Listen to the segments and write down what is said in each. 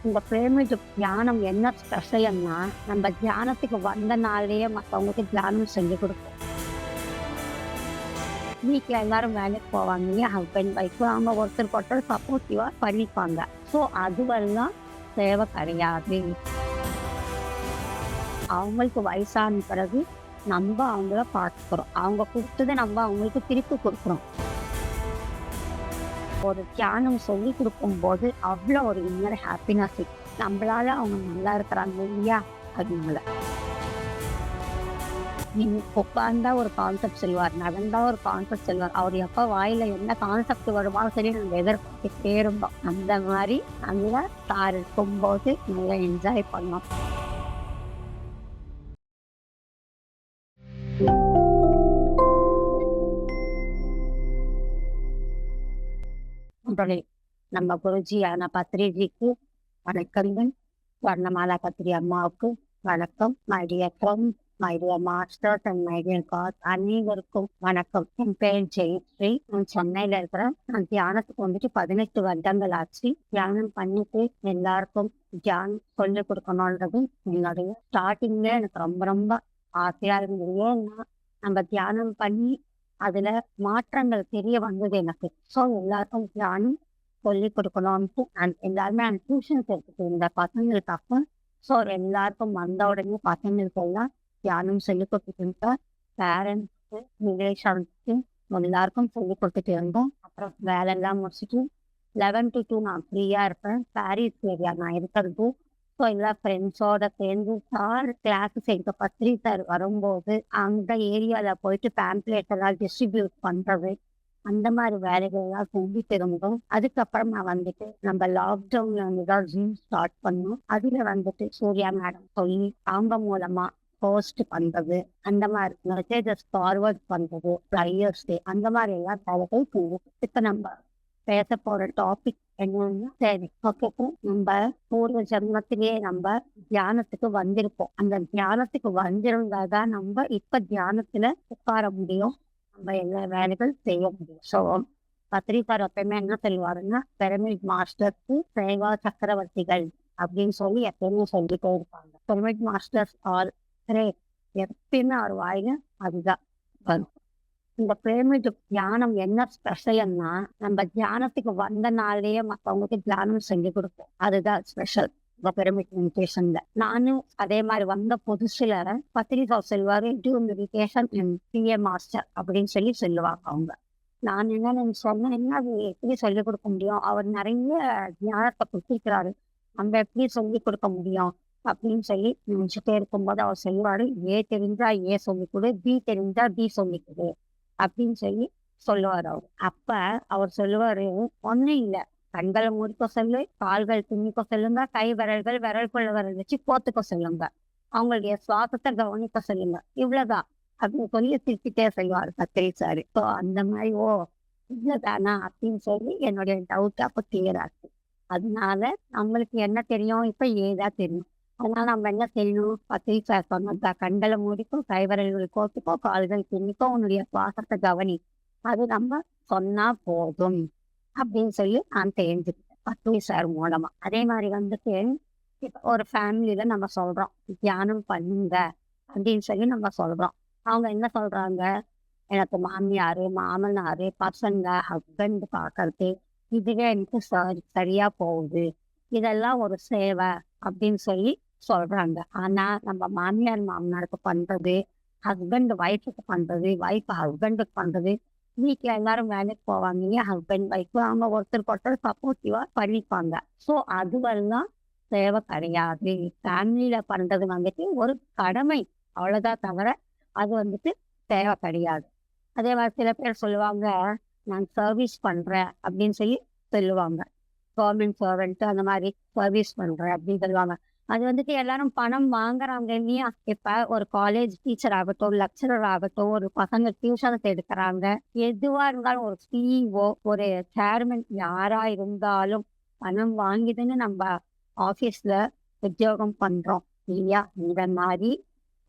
இந்த பிரமிடு தியானம் என்ன ஸ்பெஷல்னா, நம்ம தியானத்துக்கு வந்த நாள்லயே மத்தவங்களுக்கு தியானம் சொல்லிக் குடுப்போம். வீட்ல எல்லாரும் வேலைக்கு போவாங்க இல்லையா? ஹஸ்பண்ட், ஒய்ஃப் அவங்க ஒருத்தருக்கு ஒருத்தர் சப்போர்ட்டிவா பண்ணிப்பாங்க. ஸோ அதுவெல்லாம் தேவை கிடையாது. அவங்களுக்கு வயசான பிறகு நம்ப அவங்கள பார்த்துக்கிறோம். அவங்க குடுத்தத நம்ம அவங்களுக்கு திருப்பி குடுக்குறோம். ஒரு தியானம் சொல்லிக் குடுக்கும்போது அவ்வளோ ஒரு இன்னர் ஹாப்பினஸ். நம்மளால அவங்க நல்லா இருக்கிறாங்க இல்லையா? அதனால. நீங்க உட்கார்ந்தா ஒரு கான்செப்ட் சொல்லுவார். நடந்தா ஒரு கான்செப்ட் சொல்லுவார். அவர் எப்ப வாயில என்ன கான்செப்ட் வருமோ சரி நாங்க எதிர்பார்த்துட்டே இருந்தோம். அந்த மாரி நல்லா சார் இருக்கும்போது நல்லா என்ஜாய் பண்ணோம். முதலில் நம்ம குருஜியான பத்ரிஜிக்கு வணக்கங்கள். வர்ணமாலா பத்ரி அம்மாவுக்கு வணக்கம். My dear friends, my dear masters and my dear god அனைவருக்கும் வணக்கம். என் பேர் ஜெயஸ்ரீ. நான் சென்னையில இருக்கிறேன். நான் தியானத்துக்கு வந்துட்டு 18 வருடங்கள் ஆச்சு. தியானம் பண்ணிட்டு எல்லாருக்கும் தியானம் சொல்லிக் கொடுக்கணுன்றது என்னுடைய ஸ்டார்டிங்ல எனக்கு ரொம்ப ரொம்ப ஆசையா இருந்தது. ஏன்னா நம்ம தியானம் பண்ணி அதுல மாற்றங்கள் தெரிய வந்தது எனக்கு. ஸோ எல்லாருக்கும் தியானம் சொல்லிக் கொடுக்கணும்ட்டு எல்லாருமே டியூஷன்ஸ் எடுத்துட்டு இருந்த பசங்களுக்கு அப்ப. ஸோ எல்லாருக்கும் வந்த உடனே பசங்களுக்கு எல்லாம் தியானம் சொல்லிக் கொடுத்துட்டு இருந்தேன். பேரண்ட்ஸுக்கு, ரிலேஷன்ஸ்க்கு எல்லாருக்கும் சொல்லிக் கொடுத்துட்டு இருந்தோம். அப்புறம் வேலை எல்லாம் முடிச்சுட்டு 11 to 2 நான் ஃப்ரீயா இருப்பேன். பாரிஸ் ஏரியா நான் இருக்கிறது. ஸோ எல்லா ஃப்ரெண்ட்ஸோட சேர்ந்து சார் கிளாஸஸ் எங்க பத்ரி சார் வரும்போது அந்த ஏரியால போயிட்டு பேம்ப்ளேட் எல்லாம் டிஸ்ட்ரிபியூட் பண்றது, அந்த மாதிரி வேலைகள் எல்லாம் செஞ்சுட்டு இருந்தோம். அதுக்கப்புறம் நான் வந்துட்டு நம்ம லாக்டவுன்ல வந்துதான் ஜூம் ஸ்டார்ட் பண்ணோம். அதுல வந்துட்டு சூர்யா மேடம் சொல்லி அவங்க மூலமா போஸ்ட் பண்றது, அந்த மாதிரி மெசேஜஸ் ஃபார்வர்ட் பண்றது, ஃப்ளையர்ஸ் அந்த மாதிரி எல்லாம் வேலைகள் செஞ்சு இப்ப நம்ம பேச போற டாபிக் என்னன்னா சரி, ஓகே, நம்ம பூர்வ ஜென்மத்திலேயே நம்ம தியானத்துக்கு வந்திருப்போம். அந்த தியானத்துக்கு வந்திருந்தாதான் நம்ம இப்ப தியானத்துல உட்கார முடியும். நம்ம எல்லா வேலைகள் செய்ய முடியும். ஸோ பத்திரிக்கார் எப்பயுமே என்ன சொல்லுவாருன்னா, பிரமிட் மாஸ்டர்ஸ் சேவா சக்கரவர்த்திகள் அப்படின்னு சொல்லி எப்பயுமே சொல்லிட்டே இருப்பாங்க. Pyramid masters are great. எப்பயுமே அவர் வாயில அதுதான் வரும். இந்த பிரமிட் தியானம் என்ன ஸ்பெஷல்னா, நம்ம தியானத்துக்கு வந்த நாள்லயே மத்தவங்களுக்கு தியானம் சொல்லிக் கொடுப்போம். அதுதான் ஸ்பெஷல் இந்த பிரமிட் மெடிடேஷன்ல. நானும் அதே மாதிரி வந்த புதுசுல பத்திரிகா சொல்லுவாரு, do meditation and be a master அப்படின்னு சொல்லி சொல்லுவாங்க அவங்க. நான் என்ன சொன்னேன், என்ன அது எப்படி சொல்லிக் கொடுக்க முடியும்? அவர் நிறைய ஞானத்தை கொடுத்திருக்கிறாரு. நம்ம எப்படி சொல்லிக் கொடுக்க முடியும் அப்படின்னு சொல்லி நினைச்சுட்டே இருக்கும்போது அவர் சொல்லுவாரு, ஏ தெரிஞ்சா ஏ சொல்லிக் கொடு, பி தெரிஞ்சா பி சொல்லிக் கொடு அப்படின்னு சொல்லி சொல்லுவாரு அவரு. அப்ப அவர் சொல்லுவாரு, ஒண்ணும் இல்ல, கண்களை மூடிக்க சொல்லு, கால்கள் துணிக்க சொல்லுங்க, கை விரல்கள் விரல்குள்ள விரல் வச்சு கோத்துக்க சொல்லுங்க, அவங்களுடைய சுவாசத்தை கவனிக்க சொல்லுங்க, இவ்வளவுதான் அப்படின்னு சொல்லி திருப்பிட்டே செய்வாரு கத்திரி சாரு. ஸோ அந்த மாதிரி இவ்வளவுதானா அப்படின்னு சொல்லி என்னுடைய டவுட் அப்ப கிளியர் ஆச்சு. அதனால நம்மளுக்கு என்ன தெரியும், இப்ப ஏதா தெரியும். அதனால நம்ம என்ன செய்யணும், கத்திரி சார் சொன்னதா, கண்களை மூடிக்கோ, கைவிரல்கள் கோத்துக்கோ, கால்கள் துணிக்கோ, உன்னுடைய சுவாசத்தை கவனி, அது நம்ம சொன்னா போதும் அப்படின்னு சொல்லி நான் தெரிஞ்சுக்கிட்டேன் கத்திரி சார் மூலமா. அதே மாதிரி வந்துட்டு இப்ப ஒரு ஃபேமிலியில நம்ம சொல்றோம், தியானம் பண்ணுங்க அப்படின்னு சொல்லி நம்ம சொல்றோம். அவங்க என்ன சொல்றாங்க, எனக்கு மாமியாரு, மாமனாரு, பசங்க, ஹஸ்பண்ட் பார்க்கறது, இதுவே எனக்கு சரியா போகுது. இதெல்லாம் ஒரு சேவை அப்படின்னு சொல்லி சொல்றாங்க. ஆனா நம்ம மாமியார் மாமனாருக்கு பண்றது, ஹஸ்பண்ட் ஒய்ஃபுக்கு பண்றது, ஒய்ஃப் ஹஸ்பண்டுக்கு பண்றது, வீட்ல எல்லாரும் வேலைக்கு போவாங்க இல்லையா? ஹஸ்பண்ட், ஒய்ஃப் அவங்க ஒருத்தருக்கு ஒருத்தர் சப்போர்ட்டிவா பண்ணிப்பாங்க. ஸோ அதுவெல்லாம் தேவை கிடையாது. ஃபேமிலியில பண்றது வந்துட்டு ஒரு கடமை, அவ்வளவுதான் தவிர அது வந்துட்டு தேவை கிடையாது. அதே மாதிரி சில பேர் சொல்லுவாங்க, நான் சர்வீஸ் பண்றேன் அப்படின்னு சொல்லி சொல்லுவாங்க. கவர்மெண்ட் சர்வெண்ட் அந்த மாதிரி சர்வீஸ் பண்றேன் அப்படின்னு சொல்லுவாங்க. அது வந்துட்டு எல்லாரும் பணம் வாங்குறாங்க இல்லையா? இப்ப ஒரு காலேஜ் டீச்சர் ஆகட்டும், லெக்சரர் ஆகட்டும், ஒரு பசங்க டியூஷன்ஸ் எடுக்கிறாங்க. எதுவா இருந்தாலும் ஒரு சிஇஓ, ஒரு சேர்மன் யாரா இருந்தாலும் பணம் வாங்கிதுன்னு நம்ம ஆபீஸ்ல உத்தியோகம் பண்றோம் இல்லையா? இந்த மாதிரி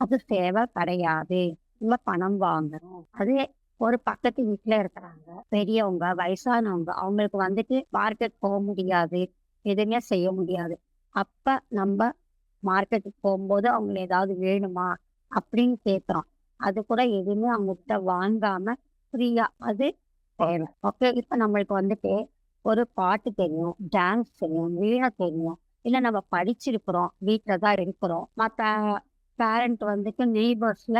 அது தேவை கிடையாது. நம்ம பணம் வாங்கணும். அதே ஒரு பக்கத்து வீட்டுல இருக்கிறாங்க, பெரியவங்க, வயசானவங்க, அவங்களுக்கு வந்துட்டு மார்க்கெட் போக முடியாது, எதுவுமே செய்ய முடியாது. அப்ப நம்ம மார்க்கெட்டுக்கு போகும்போது அவங்கள ஏதாவது வேணுமா அப்படின்னு கேட்குறோம். அது கூட எதுவுமே அவங்ககிட்ட வாங்காம ஃப்ரீயா அது தேவை. ஓகே. இப்ப நம்மளுக்கு வந்துட்டு ஒரு பாட்டு தெரியும், டான்ஸ் தெரியும், வீணை தெரியும். இல்ல நம்ம படிச்சிருக்கிறோம், வீட்ல தான் இருக்கிறோம். மத்த பேரண்ட் வந்துட்டு நெய்பர்ஸ்ல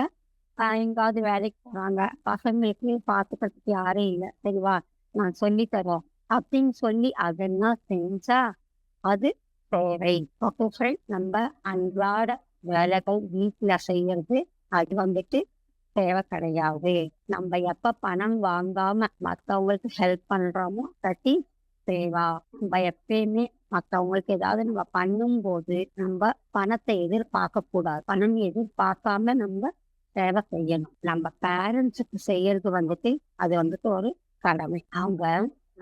எங்கேயாவது வேலைக்கு போறாங்க. பசங்களுக்கு பார்த்துக்கிறதுக்கு யாரும் இல்ல. சரிவா? நான் சொல்லி தரோம். அப்படின்னு சொல்லி அதெல்லாம் செஞ்சா அது தேவை. Okay friend. நம்ம அன்றாட வேலைகள் வீட்ல செய்யறது அது வந்துட்டு தேவை கிடையாது. நம்ம எப்ப பணம் வாங்காம மத்தவங்களுக்கு ஹெல்ப் பண்றோமோ தட்டி தேவா. நம்ம எப்பயுமே மத்தவங்களுக்கு ஏதாவது நம்ம பண்ணும்போது நம்ம பணத்தை எதிர்பார்க்க கூடாது. பணம் எதிர்பார்க்காம நம்ம சேவை செய்யணும். நம்ம பேரண்ட்ஸுக்கு செய்யறது வந்துட்டு அது வந்துட்டு ஒரு கடமை. அவங்க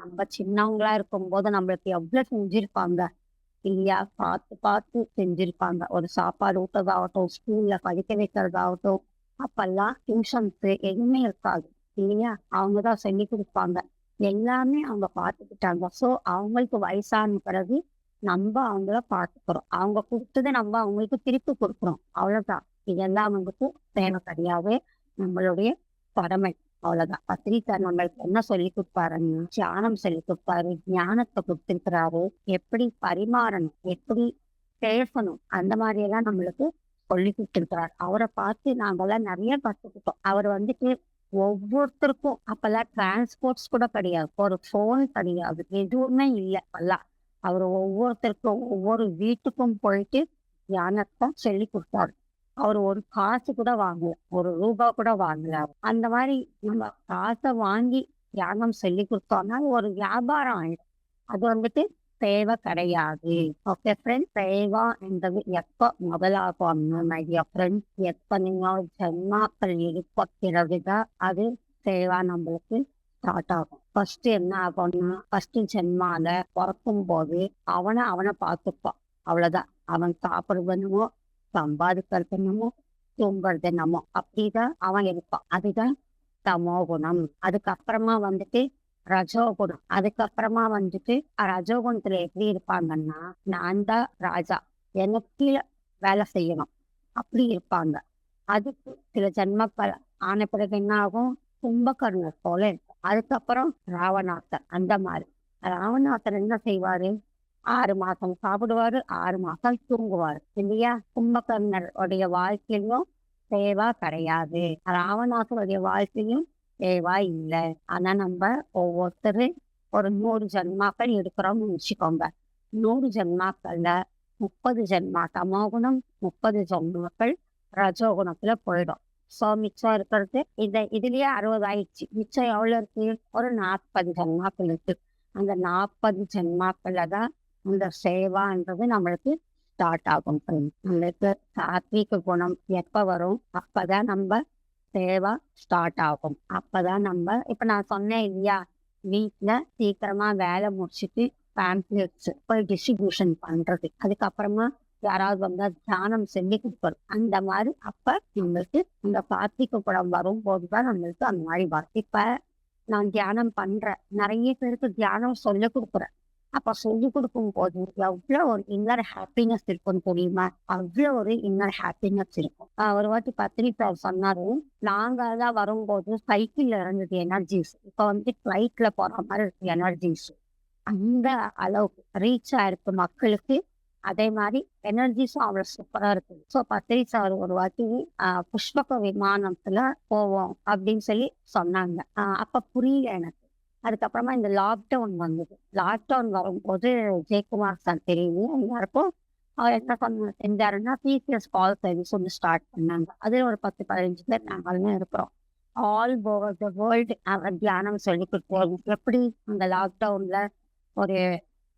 நம்ம சின்னவங்களா இருக்கும்போது நம்மளுக்கு எவ்வளவு செஞ்சிருப்பாங்க இல்லையா? பார்த்து பார்த்து செஞ்சிருப்பாங்க. ஒரு சாப்பாடு ஊட்டுறதாகட்டும், ஸ்கூல்ல படிக்க வைக்கிறதாகட்டும், அப்பல்லாம் டியூஷன்ஸ் எதுவுமே இருக்காது இல்லையா? அவங்க தான் சொல்லி கொடுப்பாங்க. எல்லாமே அவங்க பார்த்துக்கிட்டாங்க. ஸோ அவங்களுக்கு வயசான பிறகு நம்ம அவங்கள பார்த்துக்கிறோம். அவங்க கொடுத்ததை நம்ம அவங்களுக்கு திருப்பி கொடுக்குறோம். அவ்வளவுதான். இதெல்லாம் வந்துட்டு தேவை கிடையாது. நம்மளுடைய கடமை. அவ்வளவுதான். பத்திரிக்கை நம்மளுக்கு என்ன சொல்லி கொடுப்பாருன்னா, தியானம் சொல்லி கொடுப்பாரு, ஞானத்தை கொடுத்திருக்கிறாரு, எப்படி பரிமாறணும், எப்படி பேசணும், அந்த மாதிரி எல்லாம் நம்மளுக்கு சொல்லி கொடுத்திருக்கிறார். அவரை பார்த்து நாங்கெல்லாம் நிறைய கத்துக்கிட்டோம். அவர் வந்துட்டு ஒவ்வொருத்தருக்கும் அப்பெல்லாம் டிரான்ஸ்போர்ட்ஸ் கூட கிடையாது. ஒரு ஃபோன் கிடையாது. எதுவுமே இல்லை அப்பெல்லாம். அவர் ஒவ்வொருத்தருக்கும் ஒவ்வொரு வீட்டுக்கும் போயிட்டு தியானத்தை சொல்லி கொடுத்தாரு. அவர் ஒரு காசு கூட வாங்கல. ஒரு ரூபா கூட வாங்கல. அந்த மாதிரி நம்ம காசை வாங்கி தியானம் சொல்லி கொடுத்தோம்னா ஒரு வியாபாரம் ஆயிடும். அது வந்துட்டு தேவை கிடையாது. Okay friends. தேவா என்பது எப்ப முதலாகும் மை டியர் ஃப்ரெண்ட்ஸ், எத்தனையோ ஜென்மாக்கள் எடுத்த பிறகுதான் அது தேவா நம்மளுக்கு ஸ்டார்ட் ஆகும். ஃபர்ஸ்ட் என்ன ஆகும்னா, ஃபர்ஸ்ட் ஜென்மால பிறக்கும் போது அவனை பார்த்துப்பான். அவ்வளவுதான். அவன் சாப்பிடுவனுமோ, சம்பாதிக்கிறது என்னமோ, தூங்குறது என்னமோ அப்படிதான் அவன் இருப்பான். அதுதான் தமோ குணம். அதுக்கப்புறமா வந்துட்டு ரஜோகுணம். அதுக்கப்புறமா வந்துட்டு ரஜோகுணத்துல எப்படி இருப்பாங்கன்னா, நான் தான் ராஜா, எனக்கு கீழே வேலை செய்யணும் அப்படி இருப்பாங்க. அதுக்கு சில ஜென்மக்கள் ஆன பிறகு என்ன ஆகும், கும்பகர்ணர் போல இருக்கும். அதுக்கப்புறம் ராவணாத்தர். அந்த மாதிரி ராவணாத்தர் என்ன செய்வாரு, 6 மாசம் சாப்பிடுவாரு, 6 மாசம் தூங்குவாரு இல்லையா? கும்பகர்ணர் உடைய வாழ்க்கையிலும் தேவா கிடையாது. ராவணாசருடைய வாழ்க்கையும் தேவா இல்லை. ஆனா நம்ம ஒவ்வொருத்தரு ஒரு 100 ஜென்மாக்கள் எடுக்கிறோம்னு வச்சுக்கோங்க. 100 ஜென்மாக்கள்ல 30 ஜென்மா தமோகுணம், 30 ஜென்மாக்கள் ரஜோகுணத்துல போயிடும். சோ மிச்சம் இருக்கிறது இதுலயே 60 ஆயிடுச்சு. மிச்சம் எவ்வளவு இருக்கு, ஒரு 40 ஜென்மாக்கள் இருக்கு. அந்த 40 ஜென்மாக்கள்ல தான் இந்த சேவான்றது நம்மளுக்கு ஸ்டார்ட் ஆகும். நம்மளுக்கு சாத்விக குணம் எப்ப வரும், அப்பதான் நம்ம சேவா ஸ்டார்ட் ஆகும். அப்பதான் நம்ம இப்ப நான் சொன்னேன் இல்லையா, வீட்டுல சீக்கிரமா வேலை முடிச்சுட்டு பேம்ப்ளெட்ஸ் போய் டிஸ்ட்ரிபியூஷன் பண்றது, அதுக்கப்புறமா யாராவது வந்தா தியானம் சொல்லி கொடுக்கணும். அந்த மாதிரி அப்ப நம்மளுக்கு இந்த சாத்விக குணம் வரும்போதுதான் நம்மளுக்கு அந்த மாதிரி வரும். இப்ப நான் தியானம் பண்றேன், நிறைய பேருக்கு தியானம் சொல்லிக் கொடுக்குறேன். அப்ப சொல்லிக் கொடுக்கும் போது எவ்வளவு ஒரு இன்னர் ஹாப்பினஸ் இருக்கும்னு தெரியுமா? அவ்வளவு ஒரு இன்னர் ஹாப்பினஸ் இருக்கும். ஒரு வாட்டி பத்திரிக்கை சொன்னாரு, நாங்க எல்லாம் வரும்போது சைக்கிள்ல இருந்தது எனர்ஜிஸ், இப்ப வந்து ஃபிளைட்ல போற மாதிரி இருக்கு எனர்ஜிஸ். அந்த அளவுக்கு ரீச் ஆயிருக்கு மக்களுக்கு. அதே மாதிரி எனர்ஜிஸும் அவ்வளவு சூப்பரா இருக்குது. ஸோ பத்திரிக்கை சார் ஒரு வாட்டி புஷ்பக விமானத்துல போவோம் அப்படின்னு சொல்லி சொன்னாங்க. அப்ப புரியல எனக்கு. அதுக்கப்புறமா இந்த லாக்டவுன் வந்தது. லாக்டவுன் வரும்போது ஜெயக்குமார் சார் தெரியும் எல்லாருக்கும். அவர் என்ன செஞ்சாருன்னா, பிசிஎஸ் கால் சர்வீஸ் ஒன்று ஸ்டார்ட் பண்ணாங்க. அது ஒரு 10-15 பேர் நாங்களும் இருக்கிறோம். ஆல் ஓவர் த வேர்ல்டு அவர் தியானம் சொல்லி கொடுத்தோம். எப்படி அந்த லாக்டவுன்ல ஒரு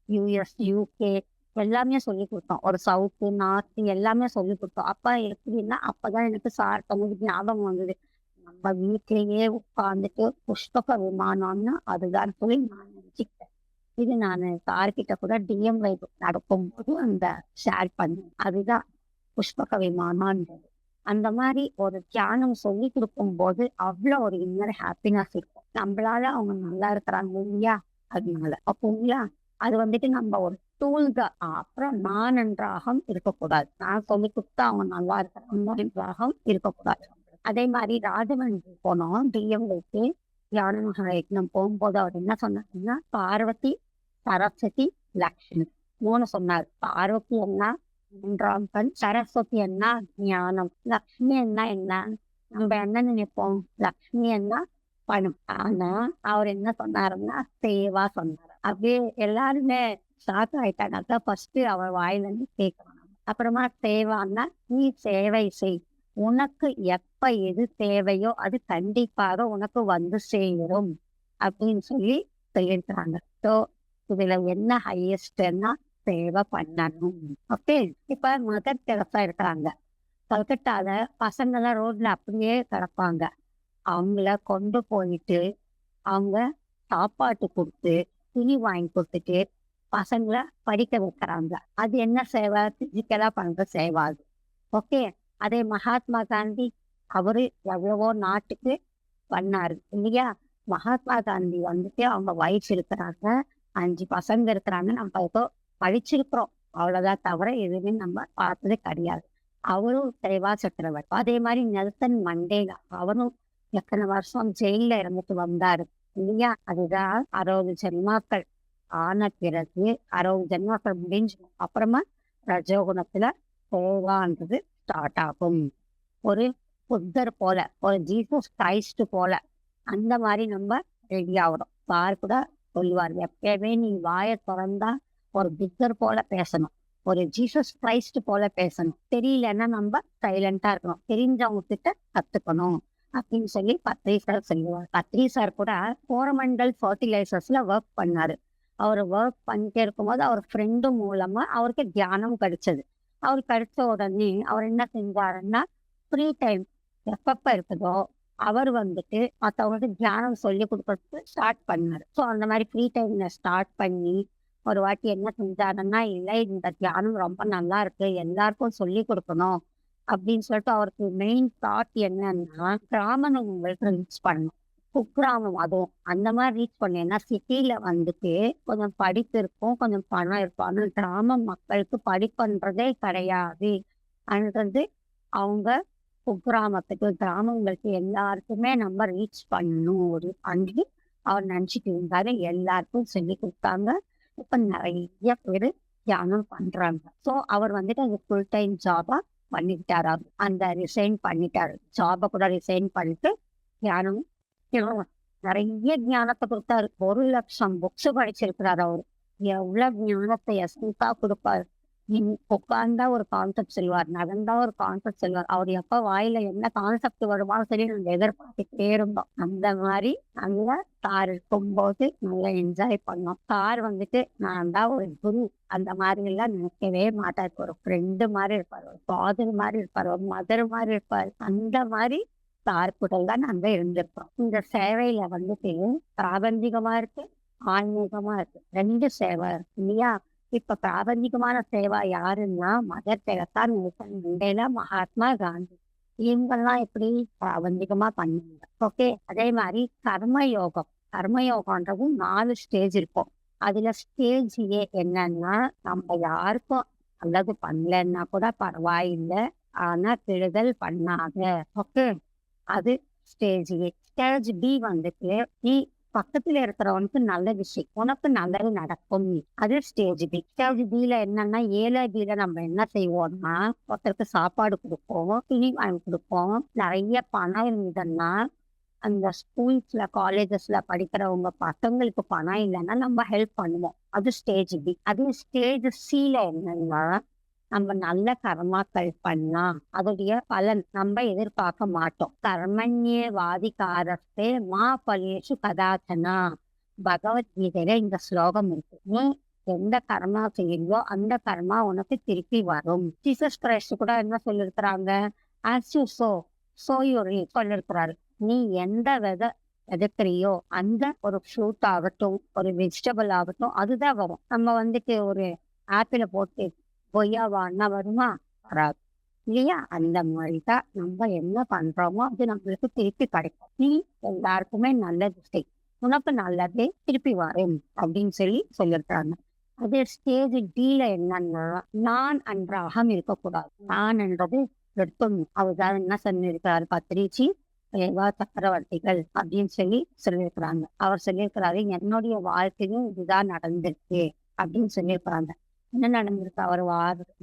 யூஎஸ், யூகே எல்லாமே சொல்லி கொடுத்தோம். ஒரு சவுத்து, நார்த்து எல்லாமே சொல்லி கொடுத்தோம். அப்ப எப்படின்னா, அப்பதான் எனக்கு சார் சொன்னது ஞாபகம் வந்தது. நம்ம வீட்டிலேயே உட்கார்ந்துட்டு புஷ்பக விமானம்னா அதுதான் சொல்லி நான் நினைச்சுக்கிட்டேன். இது நான் சார்கிட்ட கூட டிஎம் வைப்பு நடக்கும்போது அந்த ஷேர் பண்ணேன். அதுதான் புஷ்பக விமானம்ன்றது. அந்த மாதிரி ஒரு தியானம் சொல்லி கொடுக்கும் போது அவ்வளவு ஒரு இன்னர் ஹாப்பினஸ் இருக்கும். நம்மளால அவங்க நல்லா இருக்கிறாங்க இல்லையா, அதனால அப்போங்களா. அது வந்துட்டு நம்ம ஒரு டூல் தான். அப்புறம் நான் நன்றாக இருக்கக்கூடாது. நான் சொல்லி கொடுத்தா அவங்க நல்லா இருக்கிறாங்க இருக்கக்கூடாது. அதே மாதிரி ராஜமன்றி போனோம் டிஎம்க்கு தியான யக்னம் போகும்போது அவர் என்ன சொன்னாருன்னா, பார்வதி, சரஸ்வதி, லக்ஷ்மி 3 சொன்னார். பார்வதி என்ன 3ஆம் கண், சரஸ்வதி என்ன ஞானம், லக்ஷ்மி என்ன நம்ம என்ன நினைப்போம், லக்ஷ்மி என்ன பணம். ஆனா அவர் என்ன சொன்னாருன்னா சேவா சொன்னார். அப்படியே எல்லாருமே ஷாக் ஆயிட்டாங்க. அதான் ஃபர்ஸ்ட் அவர் வாயில இருந்து கேட்கணும். அப்புறமா சேவான்னா நீ சேவை செய், உனக்கு எப்ப எது தேவையோ அது கண்டிப்பாக உனக்கு வந்து சேரும் அப்படின்னு சொல்லியிருக்கிறாங்க. ஸோ இதுல என்ன ஹையஸ்ட்னா சேவை பண்ணணும். ஓகே. இப்ப மதர் தெரசா இருக்கிறாங்க. கல்கட்டால பசங்கெல்லாம் ரோட்ல அப்படியே கிடப்பாங்க. அவங்கள கொண்டு போயிட்டு அவங்க சாப்பாட்டு கொடுத்து துணி வாங்கி கொடுத்துட்டு பசங்களை படிக்க வைக்கிறாங்க. அது என்ன சேவை? பிசிக்கலா பண்ற சேவை அது. ஓகே. அதே மகாத்மா காந்தி அவரு எவ்வளவோ நாட்டுக்கு பண்ணாரு இல்லையா? மகாத்மா காந்தி வந்துட்டு அவங்க வயசு இருக்கிறாங்க, 5 பசங்க இருக்கிறாங்க, நம்ம ஏதோ படிச்சிருக்கிறோம் அவ்வளவுதான், தவிர எதுவுமே நம்ம பார்த்தது கிடையாது. அவரும் சேவா சக்கரவர்த்தி. அதே மாதிரி நெல்சன் மண்டேலா அவரும் எத்தனை வருஷம் ஜெயில இருந்துட்டு வந்தாரு இல்லையா? அதுதான் 60 ஜென்மாக்கள் ஆன பிறகு 60 ஜென்மாக்கள் முடிஞ்சிடும். அப்புறமா ரஜோகுணத்துல சேவான்றது ஸ்டார்ட் ஆகும். ஒரு புத்தர் போல, ஒரு ஜீசஸ் கிரைஸ்ட் போல அந்த மாதிரி நம்ம ரெடி ஆகிறோம். சார் கூட சொல்லுவார், எப்பயுமே நீ வாயை திறந்தா ஒரு புத்தர் போல பேசணும், ஒரு ஜீசஸ் கிரைஸ்ட் போல பேசணும். தெரியலன்னா நம்ம சைலண்டா இருக்கணும், தெரிஞ்சவங்க கிட்ட கத்துக்கணும் அப்படின்னு சொல்லி பத்ரி சார் சொல்லுவார். பத்ரி சார் கூட கோரமண்டல் ஃபர்டிலைசர்ஸ்ல ஒர்க் பண்ணாரு. அவர் ஒர்க் பண்ணிட்டே இருக்கும்போது அவர் ஃப்ரெண்டு மூலமா அவருக்கு தியானம் கிடைச்சது. அவர் கிடைச்ச உடனே அவர் என்ன செஞ்சாருன்னா, ஃப்ரீ டைம் எப்பப்ப இருக்குதோ அவர் வந்துட்டு மற்றவங்களுக்கு தியானம் சொல்லி கொடுக்கறதுக்கு ஸ்டார்ட் பண்ணாரு. ஸோ அந்த மாதிரி ஃப்ரீ டைம்ல ஸ்டார்ட் பண்ணி ஒரு வாட்டி என்ன செஞ்சாருன்னா, இல்லை இந்த தியானம் ரொம்ப நல்லா இருக்கு, எல்லாருக்கும் சொல்லி கொடுக்கணும் அப்படின்னு சொல்லிட்டு அவருக்கு மெயின் தாட் என்னன்னா, கிராமங்களுக்கு ரீச் பண்ணணும், குக்கிராமம் அதுவும் அந்த மாதிரி ரீச் பண்ணேன்னா சிட்டியில வந்துட்டு கொஞ்சம் படிப்பு இருக்கும், கொஞ்சம் பணம் இருக்கும். ஆனால் கிராம மக்களுக்கு படிப்புன்றதே கிடையாது. அது அவங்க குக்கிராமத்துக்கு கிராமங்களுக்கு எல்லாருக்குமே நம்ம ரீச் பண்ணணும் ஒரு அன்னைக்கு அவர் நினைச்சிட்டு இருந்தாரு. எல்லாருக்கும் சொல்லி கொடுத்தாங்க. இப்ப நிறைய பேரு தியானம் பண்றாங்க. ஸோ அவர் வந்துட்டு அது ஃபுல் டைம் ஜாபா பண்ணிக்கிட்டாரு. அந்த ரிசைன் பண்ணிட்டாரு, ஜாபை கூட ரிசைன் பண்ணிட்டு தியானம் நிறைய ஞானத்தை கொடுத்தாரு. 1,00,000 புக்ஸ் படிச்சிருக்கிறாரு அவரு. எவ்வளவு ஞானத்தை எசன்ஸா கொடுப்பாரு. உட்கார்ந்தா ஒரு கான்செப்ட் சொல்லுவார், நடந்தா ஒரு கான்செப்ட் சொல்லுவார். அவர் எப்ப வாயில என்ன கான்செப்ட் வருமானு சொல்லி நம்ம எதிர்பார்த்துட்டே இருந்தோம். அந்த மாதிரி நல்லா சார் இருக்கும்போது நல்லா என்ஜாய் பண்ணோம். சார் வந்துட்டு நான் தான் ஒரு குரு அந்த மாதிரி எல்லாம் நினைக்கவே மாட்டார். ஒரு ஃப்ரெண்டு மாதிரி இருப்பார், ஒரு ஃபாதர் மாதிரி இருப்பார், ஒரு மதர் மாதிரி இருப்பார். அந்த மாதிரி சார் கூட தான் நாங்க இருந்திருக்கோம். இந்த சேவையில வந்துட்டு பிராபந்திகமா இருக்கு, ஆன்மீகமா இருக்கு, 2 சேவை இல்லையா? இப்ப பிராபந்திகமான சேவா யாருன்னா Mother Teresa, Nelson Mandela, Mahatma Gandhi. இவங்கெல்லாம் எப்படி பிராபந்திகமா பண்ணுவாங்க. ஓகே. அதே மாதிரி கர்மயோகம். கர்மயோகம்ன்றதும் 4 ஸ்டேஜ் இருக்கும். அதுல ஸ்டேஜ் ஏ என்னன்னா, நம்ம யாருக்கும் நல்லது பண்ணலன்னா கூட பரவாயில்லை, ஆனா கெடுதல் பண்ணாத. ஓகே. அது ஸ்டேஜ் ஏ. ஸ்டேஜ் பி வந்துட்டு நீ பக்கத்துல இருக்கிறவனுக்கு நல்ல விஷயம், உனக்கு நல்லது நடக்கும், அது ஸ்டேஜ் பி. ஸ்டேஜ் பில என்னன்னா, 7 பில நம்ம என்ன செய்வோம்னா, ஒருத்தருக்கு சாப்பாடு கொடுப்போம், துணி வாங்கி கொடுப்போம். நிறைய பணம் இருந்ததுன்னா அந்த ஸ்கூல்ஸ்ல காலேஜஸ்ல படிக்கிறவங்க பசங்களுக்கு பணம் இல்லைன்னா நம்ம ஹெல்ப் பண்ணுவோம். அது ஸ்டேஜ் பி. அது ஸ்டேஜ் சில என்னன்னா, நம்ம நல்ல கர்மாக்கள் பண்ணா அதோடைய பலன் நம்ம எதிர்பார்க்க மாட்டோம். கர்மண்யேவாதிகாரஸ்தே மா பலேஷு கதாச்சனா. பகவத்கீதையில இந்த ஸ்லோகம் இருக்கு. நீ எந்த கர்மா செய்யறியோ அந்த கர்மா உனக்கு திருப்பி வரும். ஜீசஸ் கிரைஸ்ட் கூட என்ன சொல்லிருக்கிறாங்க, as you sow you reap சொல்லிருக்கிறாரு. நீ எந்த விதை விதைக்கிறியோ அந்த ஒரு ஃப்ரூட் ஆகட்டும், ஒரு வெஜிடபிள் ஆகட்டும், அதுதான் வரும். நம்ம வந்துட்டு ஒரு ஆப்பிள போட்டு கொய்யாவான்னா வருமா? வராது இல்லையா? அந்த மாதிரிதான் நம்ம என்ன பண்றோமோ அது நம்மளுக்கு திருப்பி கிடைக்கும். நீ எல்லாருக்குமே நல்லது செய், உனக்கு நல்லதே திருப்பி வரும் அப்படின்னு சொல்லியிருக்காங்க. அதே ஸ்டேஜ் டீல என்னன்னா, நான் என்ற அகம் இருக்கக்கூடாது. நான் என்றது எடுத்துடணும். அவர்தான் என்ன சொல்லியிருக்கிறாரு, பத்திரிச்சி ஏவா சக்கரவர்த்திகள் அப்படின்னு சொல்லியிருக்கிறாங்க. அவர் சொல்லியிருக்கிறாரு, என்னுடைய வாழ்க்கையும் இதுதான் நடந்திருக்கு அப்படின்னு சொல்லியிருக்கிறாங்க. என்ன நடந்திருக்கு அவர்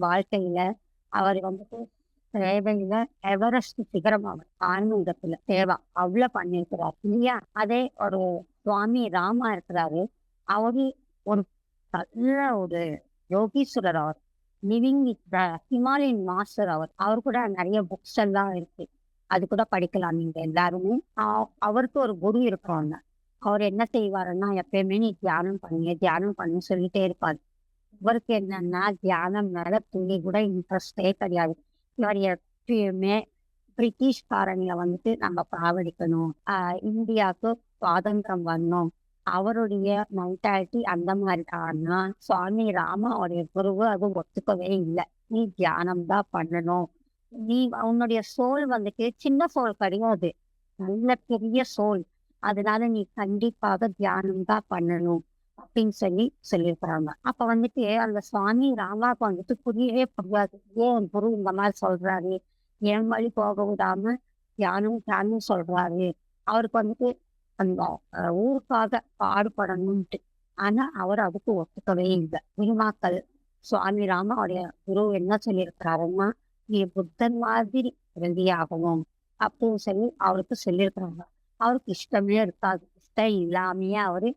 வாழ்க்கையில? அவர் வந்துட்டு சேவையில எவரெஸ்ட் சிகரம் அவர் ஆன்மீகத்துல சேவா அவ்வளவு பண்ணியிருக்கிறார் இல்லையா? அதே ஒரு சுவாமி ராமா இருக்கிறாரு. அவரு ஒரு நல்ல ஒரு யோகீஸ்வரர். அவர் living with the Himalayan master. அவர் கூட நிறைய புக்ஸ் எல்லாம் இருக்கு. அது கூட படிக்கலாம் நீங்க எல்லாருமே. அவருக்கு ஒரு குரு இருக்காங்க. அவர் என்ன செய்வாருன்னா, எப்பயுமே நீ தியானம் பண்ணி சொல்லிட்டே இருப்பாரு. இவருக்கு என்னன்னா, தியானம் மேல துளி கூட இன்ட்ரெஸ்டே கிடையாது. இவர் எப்பயுமே பிரிட்டிஷ்காரங்கள வந்துட்டு நம்ம சாவடிக்கணும், இந்தியாவுக்கு சுவாதந்திரம் வரணும், அவருடைய மென்டாலிட்டி அந்த மாதிரி. ஆனா சுவாமி ராமா அவருடைய குருவு அது ஒத்துக்கவே இல்லை. நீ தியானம் தான் பண்ணணும். நீ உன்னுடைய சோல் வந்துட்டு சின்ன சோல் கிடையாது, நல்ல பெரிய சோல். அதனால நீ கண்டிப்பாக தியானம் தான் பண்ணணும் அப்படின்னு சொல்லியிருக்கிறாங்க. அப்ப வந்துட்டு அந்த சுவாமி ராமாவுக்கு வந்துட்டு புரியவே புரியாது. ஏன் குரு இந்த மாதிரி சொல்றாரு, என் வழி போக விடாம தியானம் சொல்றாரு. அவருக்கு வந்துட்டு அந்த ஊருக்காக பாடுபடணும்ட்டு. ஆனா அவர் அதுக்கு ஒத்துக்கவே இல்லை. குருமாக்கள் சுவாமி ராமா அவருடைய குரு என்ன சொல்லியிருக்கிறாருன்னா, நீ புத்தன் மாதிரி ரெடியாகணும் அப்படின்னு அவருக்கு சொல்லியிருக்கிறாங்க. அவருக்கு இஷ்டமே இருக்காது. இஷ்டம் இல்லாமையே அவரு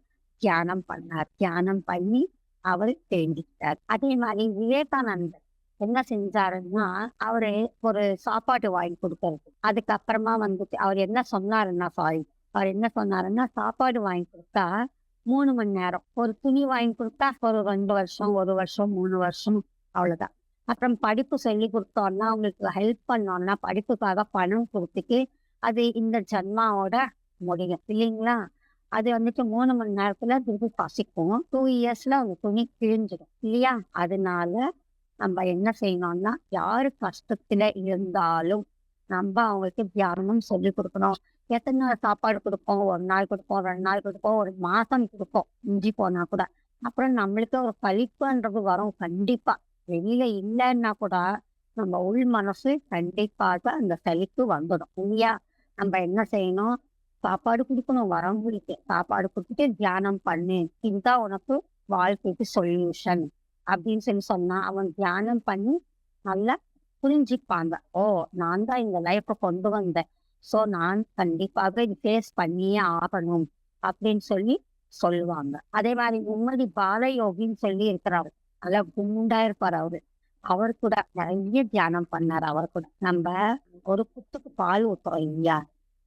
தியானம் பண்ணார். தியானம் பண்ணி அவர் தெரிஞ்சுக்கிட்டார். அதே மாதிரி விவேகானந்தர் என்ன செஞ்சாருன்னா, அவரு ஒரு சாப்பாடு வாங்கி கொடுக்கறது. அதுக்கப்புறமா வந்துட்டு அவர் என்ன சொன்னாருன்னா, சாப்பாடு வாங்கி கொடுத்தா 3 மணி நேரம். ஒரு துணி வாங்கி கொடுத்தா ஒரு 2 வருஷம், 1 வருஷம், 3 வருஷம், அவ்வளவுதான். அப்புறம் படிப்பு சொல்லி கொடுத்தோம்னா, அவங்களுக்கு ஹெல்ப் பண்ணோம்னா, படிப்புக்காக பணம் கொடுத்துட்டு அது இந்த ஜன்மாவோட முடியும் இல்லைங்களா? அது வந்துட்டு 3 மணி நேரத்துல திருப்பி பசிக்கும். 2 இயர்ஸ்ல அவங்க துணி கிழிஞ்சிடும் இல்லையா? அதனால நம்ம என்ன செய்யணும்னா, யாரு கஷ்டத்துல இருந்தாலும் நம்ம அவங்களுக்கு தியானம் சொல்லி கொடுக்கணும். எத்தனை நாள் சாப்பாடு கொடுப்போம்? 1 நாள் கொடுப்போம், 2 நாள் கொடுப்போம், 1 மாசம் கொடுப்போம், மிஞ்சி போனா கூட. அப்புறம் நம்மளுக்கு ஒரு பழிப்புன்றது வரும் கண்டிப்பா. வெளியில இல்லைன்னா கூட நம்ம உள் மனசு கண்டிப்பாக அந்த சலிப்பு வந்துடும் இல்லையா? நம்ம என்ன செய்யணும்? சாப்பாடு கொடுக்கணும், வரவங்களுக்கு சாப்பாடு கொடுத்துட்டு தியானம் பண்ணு, இதுதான் உனக்கு வாழ்க்கைக்கு சொல்யூஷன் அப்படின்னு சொன்னா அவன் தியானம் பண்ணி நல்லா புரிஞ்சுப்பாங்க. ஓ, நான் தான் இந்த லைஃப்பை கொண்டு வந்தேன், சோ நான் கண்டிப்பாக இது ஃபேஸ் பண்ணியே ஆகணும் அப்படின்னு சொல்லுவாங்க. அதே மாதிரி மும்மடி பாலயோகின்னு இருக்கிறாரு. நல்லா குண்டா இருப்பார் அவரு. அவர் கூட நிறைய தியானம் பண்ணார். அவர் கூட நம்ம ஒரு புத்துக்கு பால் ஊத்துறோம் இல்லையா?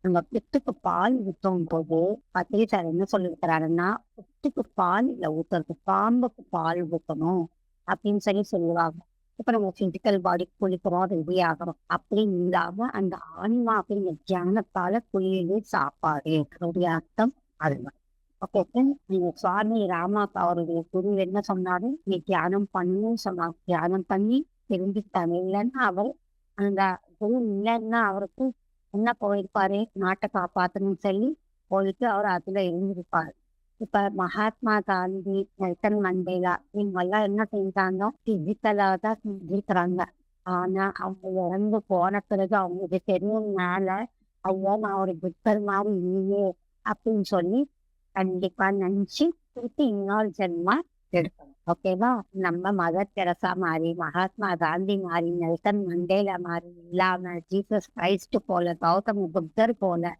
நம்ம புத்துக்கு பால் ஊத்தும் போது பத்திரிச்சார் என்ன சொல்லியிருக்கிறாருன்னா, புத்துக்கு பால் இல்ல ஊத்துறது, பாம்புக்கு பால் ஊத்தணும் அப்படின்னு சொல்லுவாங்க. இப்ப நம்ம பிசிக்கல் பாடி குளிக்கிறோம், ரெடி ஆகிறோம், அப்படி இல்லாம அந்த ஆன்மா அப்படிங்கிற தியானத்தால குளியலே சாப்பாடு. அதோடைய அர்த்தம் அதுதான். ஓகே, நீங்க சுவாமி ராமாக்கு அவருடைய குரு என்ன சொன்னாரு? நீ தியானம் பண்ணுன்னு சொன்னாங்க. தியானம் பண்ணி தெரிஞ்சுக்கிட்டாங்க. இல்லைன்னா அவர் அந்த குரு இல்லைன்னா அவருக்கு என்ன போயிருப்பாரு, நாட்டை காப்பாத்தணும்னு போயிட்டு அவர் அதுல இருந்திருப்பாரு. இப்ப மகாத்மா காந்தி, நெல்சன் மண்டேலா இவங்கெல்லாம் என்ன செஞ்சாங்க? பிசிக்கலா தான் செஞ்சிருக்கிறாங்க. ஆனா அவங்க இறந்து போன பிறகு அவங்களுக்கு தெரியும் மேல, ஐயா நான் ஒரு புத்தர் மாதிரி இல்லையே அப்படின்னு கண்டிப்பா நினைச்சு திருப்பி இன்னொரு ஜென்மா எடுக்கணும். ஓகேவா? நம்ம மதர் தெரசா மாதிரி, மகாத்மா காந்தி மாதிரி, நெல்சன் மண்டேலா மாதிரி இல்லாம ஜீசஸ் கிரைஸ்ட் போல, கௌதம புத்தர் போல,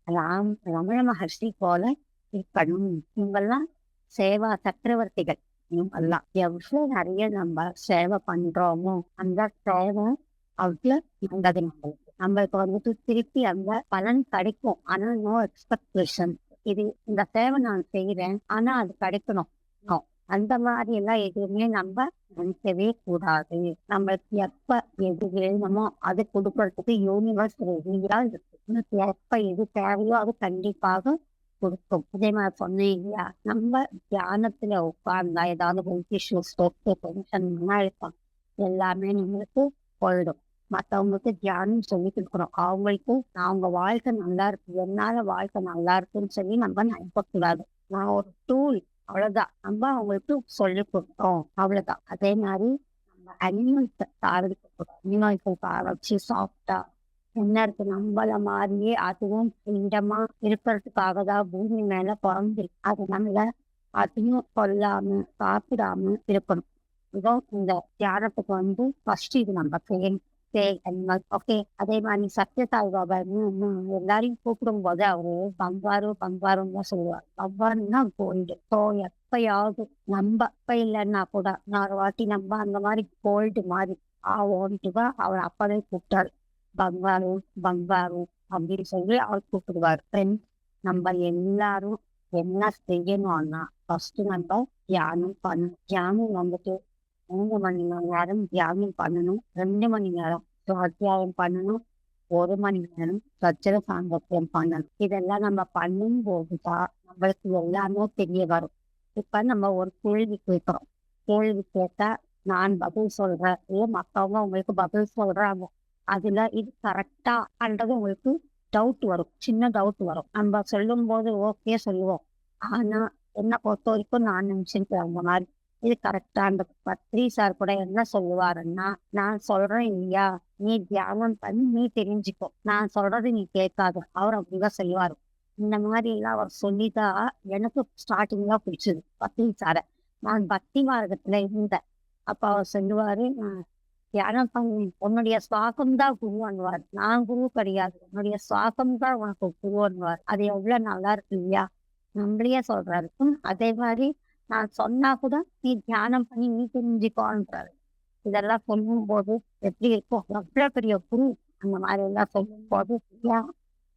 ரமண மகர்ஷி போல இருக்கணும். இவங்கெல்லாம் சேவா சக்கரவர்த்திகள். இவங்கெல்லாம் எவ்வளவு நிறைய நம்ம சேவை பண்றோமோ அந்த சேவை அவ்வளவு நல்லது நம்மளுக்கு வந்துட்டு திருப்பி அந்த பலன் கிடைக்கும். ஆனா நோ எக்ஸ்பெக்டேஷன். இந்த சேவை நான் செய்யறேன், ஆனா அது கிடைக்கணும், அந்த மாதிரி எல்லாம் எதுவுமே நம்ம நினைக்கவே கூடாது. நம்மளுக்கு எப்ப எது வேணுமோ அது கொடுக்கறதுக்கு யூனிவர்ஸ் ரெடியா இருக்கு. எப்ப எது தேவையோ அது கண்டிப்பாக கொடுக்கும். அதே மாதிரி சொன்னேன் இல்லையா, நம்ம தியானத்துல உட்கார்ந்தா ஏதாவது ஹெல்த் இஷ்யூஸ், டென்ஷன், இருப்பாங்க, எல்லாமே நம்மளுக்கு போயிடும். மற்றவங்களுக்கு தியானம் சொல்லி கொடுக்குறோம், அவங்களுக்கும் அவங்க வாழ்க்கை நல்லா இருக்கு, என்னால வாழ்க்கை நல்லா இருக்குன்னு நம்ம நினைக்கக்கூடாது. நான் ஒரு டூல், அவ்வளவுதான். நம்ம அவங்களுக்கு சொல்லிக் கொடுத்தோம். அவ்வளவுதான். அதே மாதிரி நம்ம அனிமல்ஸ சாகடிக்கக்கூடாது. அனிமல்ஸ சாகடிச்சு சாப்பிட்டா என்ன இருக்கு? நம்மள மாதிரியே அதுவும் ஃப்ரீடமா இருக்கிறதுக்காக தான் பூமி மேல பொறந்திருக்கு. அதனால அதையும் கொல்லாம, சாப்பிடாம இருக்கணும். இதோ இந்த தியானத்துக்கு ஃபர்ஸ்ட் இது நம்ம செய்யணும். Animal okay. அதே மாதிரி சத்யசாய் பாபா எல்லாரையும் கூப்பிடும்போது அவரு பம்பாரு பம்பாருன்னு தான் சொல்லுவார். பம்பாருன்னா கோல்டு. ஸோ எப்பயாவது நம்ம அப்ப இல்லைன்னா கூட இன்னொரு வாட்டி நம்ம அந்த மாதிரி கோல்டு மாதிரி ஆவோன்ட்டு தான் அவர் அப்பவே கூப்பிட்டாரு. பங்காரு பங்காரு அப்படின்னு சொல்லி அவர் கூப்பிடுவார். ஃப்ரெண்ட்ஸ், நம்ம எல்லாரும் என்ன செய்யணும்னா ஃபர்ஸ்ட் நம்ம தியானம் பண்ணணும். தியானம் 3 மணி நேரம் தியானம் பண்ணணும். 2 மணி நேரம் சுவாத்தியாயம் பண்ணணும். 1 மணி நேரம் சச்சர சாங்கத்தியம் பண்ணணும். இதெல்லாம் நம்ம பண்ணும்போதுதான் நம்மளுக்கு எல்லாமே தெரிய வரும். இப்ப நம்ம ஒரு கேள்வி கேட்கிறோம். கேள்வி கேட்டா நான் பதில் சொல்றேன், இல்ல மத்தவங்க உங்களுக்கு பதில் சொல்றாங்க. அதுல இது கரெக்டா பண்றது உங்களுக்கு டவுட் வரும். சின்ன டவுட் வரும். நம்ம சொல்லும் போது ஓகே சொல்லுவோம். ஆனா என்ன பொறுத்த வரைக்கும் நான் நினைச்சிருக்கேன் அந்த மாதிரி இது கரெக்டா. அந்த பத்ரி சார் கூட என்ன சொல்லுவாருன்னா, நான் சொல்றேன் இல்லையா, நீ தியானம் பண்ணி நீ தெரிஞ்சுக்கோ, நான் சொல்றது நீ கேட்காத. அவர் அப்படிதான் சொல்லுவாரு. இந்த மாதிரி எல்லாம் அவர் சொல்லிதான் எனக்கு ஸ்டார்டிங்ல பிடிச்சது பத்ரி சார. நான் பக்தி மார்க்கத்துல இருந்தேன். அப்ப அவர் சொல்லுவாரு, தியானம் பண்ணி உன்னுடைய சுவாசம் தான் குருவான்வார். நான் குரு கிடையாது, உன்னுடைய சுவாசம் தான் உனக்கு குருவான்வார். அது எவ்வளவு நல்லா இருக்கு இல்லையா? நம்மளையே சொல்றாரு. அதே மாதிரி நான் சொன்னா கூட நீ தியானம் பண்ணி நீ தெரிஞ்சுக்கோன்றாரு. இதெல்லாம் சொல்லும் போது எப்படி இருக்கும்? எவ்வளவு பெரிய குரு அந்த மாதிரி எல்லாம் சொல்லும் போது இல்லையா?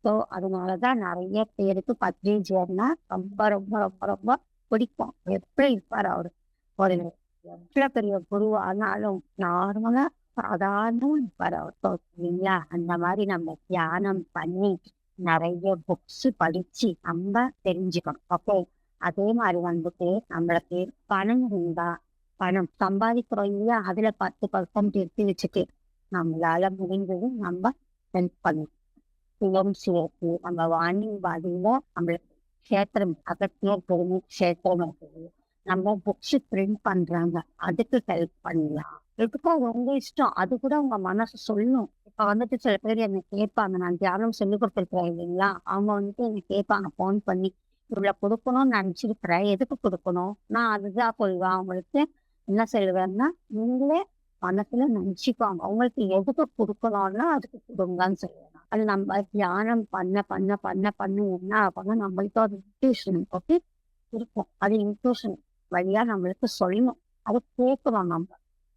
ஸோ அதனாலதான் நிறைய பேருக்கு பத்ரிஜியர்னா ரொம்ப ரொம்ப ரொம்ப ரொம்ப பிடிக்கும். எப்படி இருப்பார் அவரு? ஒரு எவ்வளவு பெரிய குரு ஆனாலும் நார்மலா சாதாரணமா இருப்பார் அவர். இல்லைங்களா? அந்த மாதிரி நம்ம தியானம் பண்ணி நிறைய புக்ஸ் படிச்சு நம்ம தெரிஞ்சுக்கணும். ஓகே. அதே மாதிரி நம்மளுக்கு பணம் இருந்தா, பணம் சம்பாதிக்கிறோம் இல்லையா, அதுல 10% எடுத்து வச்சுட்டு நம்மளால முடிஞ்சது நம்ம ஹெல்ப் பண்ணணும். சுயம் சேர்த்து நம்ம வாணிபாடியில நம்மளுக்கு கஷேத்திரம் அகத்தியர் பெருமை கஷேத்திரம் இருக்குது. நம்ம புக்ஸ் பிரிண்ட் பண்றாங்க, அதுக்கு ஹெல்ப் பண்ணலாம். எதுக்கும் உங்க இஷ்டம். அது கூட உங்க மனசு சொல்லணும். இப்ப சில பேர் என்ன கேட்பாங்க, நான் தியானம் சொல்லி கொடுத்துருக்கிறேன் இல்லைங்களா, அவங்க என்ன கேட்பாங்க போன் பண்ணி, இவ்வளவு கொடுக்கணும்னு நினைச்சிருக்கிறேன், எதுக்கு கொடுக்கணும்? நான் அதுதான் சொல்லுவேன் அவங்களுக்கு. என்ன சொல்லுவேன்னா, நீங்களே மனசுல நினைச்சுக்கோங்க, உங்களுக்கு எதுக்கு கொடுக்கணும்னா அதுக்கு கொடுங்கன்னு சொல்லுவேன். அது நம்ம தியானம் பண்ண பண்ண பண்ண பண்ண என்ன ஆகும், நம்மளுக்கு ஒரு இன்ட்யூஷன் ஓகே இருக்கும். அது இன்ட்யூஷன் வழியா நம்மளுக்கு சொல்லணும். அதை கேட்கணும் நம்ம.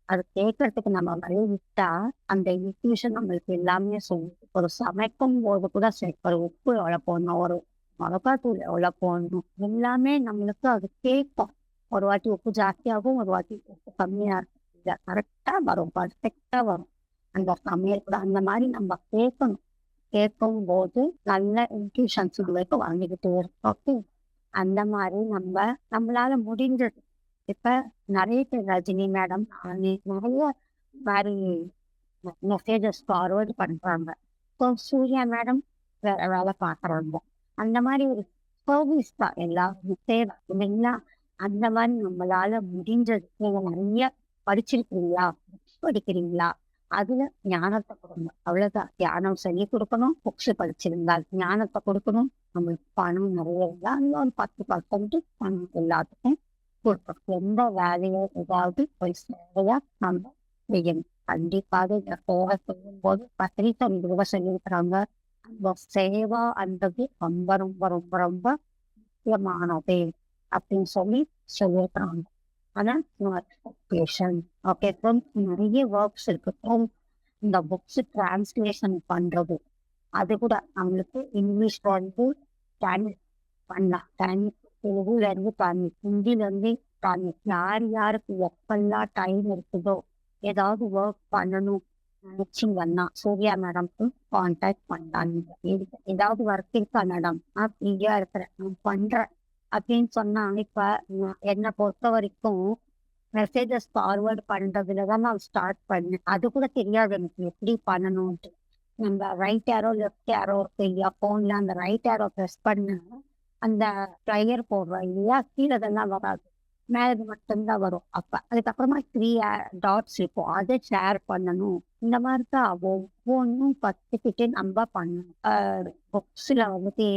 அது கேட்கறதுக்கு நம்ம வழி விட்டா அந்த இன்ட்யூஷன் நம்மளுக்கு எல்லாமே சொல்லும். ஒரு சமைக்கும் போது கூட சரி, ஒரு உப்பு எவ்வளவு போடணும், ஒரு மிளகாத்தூள் எவ்வளவு போடணும், எல்லாமே நம்மளுக்கு அது கேட்கும். ஒரு வாட்டி உப்பு ஜாஸ்தியாகும், ஒரு வாட்டி உப்பு கம்மியா இருக்கும். கரெக்டா வரும், பர்ஃபெக்டா வரும் அந்த சமையல் கூட. அந்த மாதிரி நம்ம கேட்கணும். கேட்கும் போது நல்ல இன்ட்யூஷன்ஸ் நம்மளுக்கு வாங்கிக்கிட்டு இருக்கும். ஓகே. அந்த மாதிரி நம்மளால முடிஞ்சது. இப்ப நிறைய பேர் ரஜினி மேடம் நிறைய மாதிரி மெசேஜஸ் ஃபார்வர்ட் பண்றாங்க. இப்போ சூர்யா மேடம் வேற வேலை பாக்குறாங்க. அந்த மாதிரி ஒரு சர்வீஸ் தான் எல்லாருமே தேவை இல்லைங்களா? அந்த மாதிரி நம்மளால முடிஞ்சது. நீங்க நிறைய படிச்சிருக்கீங்களா, புக்ஸ் படிக்கிறீங்களா, அதுல ஞானத்தை கொடுங்க. அவ்வளவுதான். தியானம் சொல்லி கொடுக்கணும், புக்ஸ் படிச்சிருந்தால் ஞானத்தை கொடுக்கணும். நம்மளுக்கு பணம் நிறைய இருந்தா அதுல ஒரு 10% பணம் எல்லாத்துக்கும் கொடுக்கணும். எந்த வேலையோ ஏதாவது ஒரு சேவையா நம்ம செய்யணும். கண்டிப்பாக இந்த சேவை செய்யும் போது பத்திரிக்கை இதுவா சொல்லியிருக்கிறாங்க, அந்த சேவா அன்றது ரொம்ப ரொம்ப ரொம்ப ரொம்ப முக்கியமானது அப்படின்னு சொல்லியிருக்கிறாங்க. ஆனா ஓகே. நிறைய ஒர்க்ஸ் இருக்கு. இந்த புக்ஸ் டிரான்ஸ்லேஷன் பண்றது, அது கூட நம்மளுக்கு இங்கிலீஷ் தமிழ் பண்ணலாம். தமிழ் தெலுங்குல இருந்து தமிழ், ஹிந்தில இருந்து தமிழ். யார் யாருக்கு எப்பெல்லாம் டைம் இருக்குதோ, ஏதாவது ஒர்க் பண்ணணும் நினைச்சிங்கன்னா சூர்யா மேடம்க்கு கான்டாக்ட் பண்ணாங்க. ஏதாவது ஒர்க் இருக்கா மேடம், ஃப்ரீயா இருக்கிறேன், நான் பண்றேன் அப்படின்னு சொன்னா, இப்ப என்னை பொறுத்த வரைக்கும் மெசேஜஸ் ஃபார்வர்ட் பண்றதுலதான் நான் ஸ்டார்ட் பண்ணேன். அது கூட தெரியாது எனக்கு எப்படி பண்ணணும்ட்டு. நம்ம ரைட் ஏரோ லெஃப்ட் ஏரோ இல்லையா போன்ல, அந்த ரைட் ஏரோ ப்ரெஸ் பண்ண அந்த ட்ரையர் போடுறோம் இல்லையா? கீழ அதெல்லாம் வராது. மேலது மட்டும் தான் வரும். அதுக்கப்புறமா 3 டாட்ஸ் இருக்கும். அத ஷேர் பண்ணணும். இந்த மாரி தான் ஒவ்வொன்னும் கத்துக்கிட்டு நம்ப பண்ணணும். புக்ஸ்ல வந்துட்டு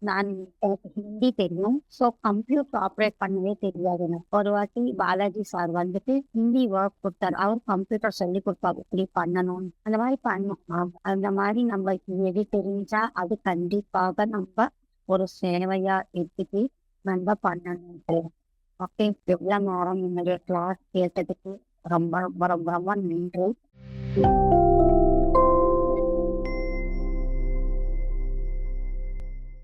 எனக்கு ஹிந்தி தெரியும். ஸோ கம்ப்யூட்டர் ஆப்பரேட் பண்ணவே தெரியாது எனக்கு. ஒரு வாட்டி பாலாஜி சார் வந்துட்டு ஹிந்தி ஒர்க் குடுத்தாரு. அவர் கம்ப்யூட்டர் சொல்லிக் குடுப்பாரு. இப்படி பண்ணணும்னு. அந்த மாரி பண்ணோம். அந்த மாரி நம்மளுக்கு எது தெரிஞ்சா அது கண்டிப்பாக நம்ப ஒரு சேவையா எடுத்துட்டு நம்ப பண்ணணும். ஓகே. இவ்வளோ நேரம் என்னுடைய கிளாஸ் கேட்டதுக்கு ரொம்ப ரொம்ப ரொம்ப ரொம்ப நன்றி.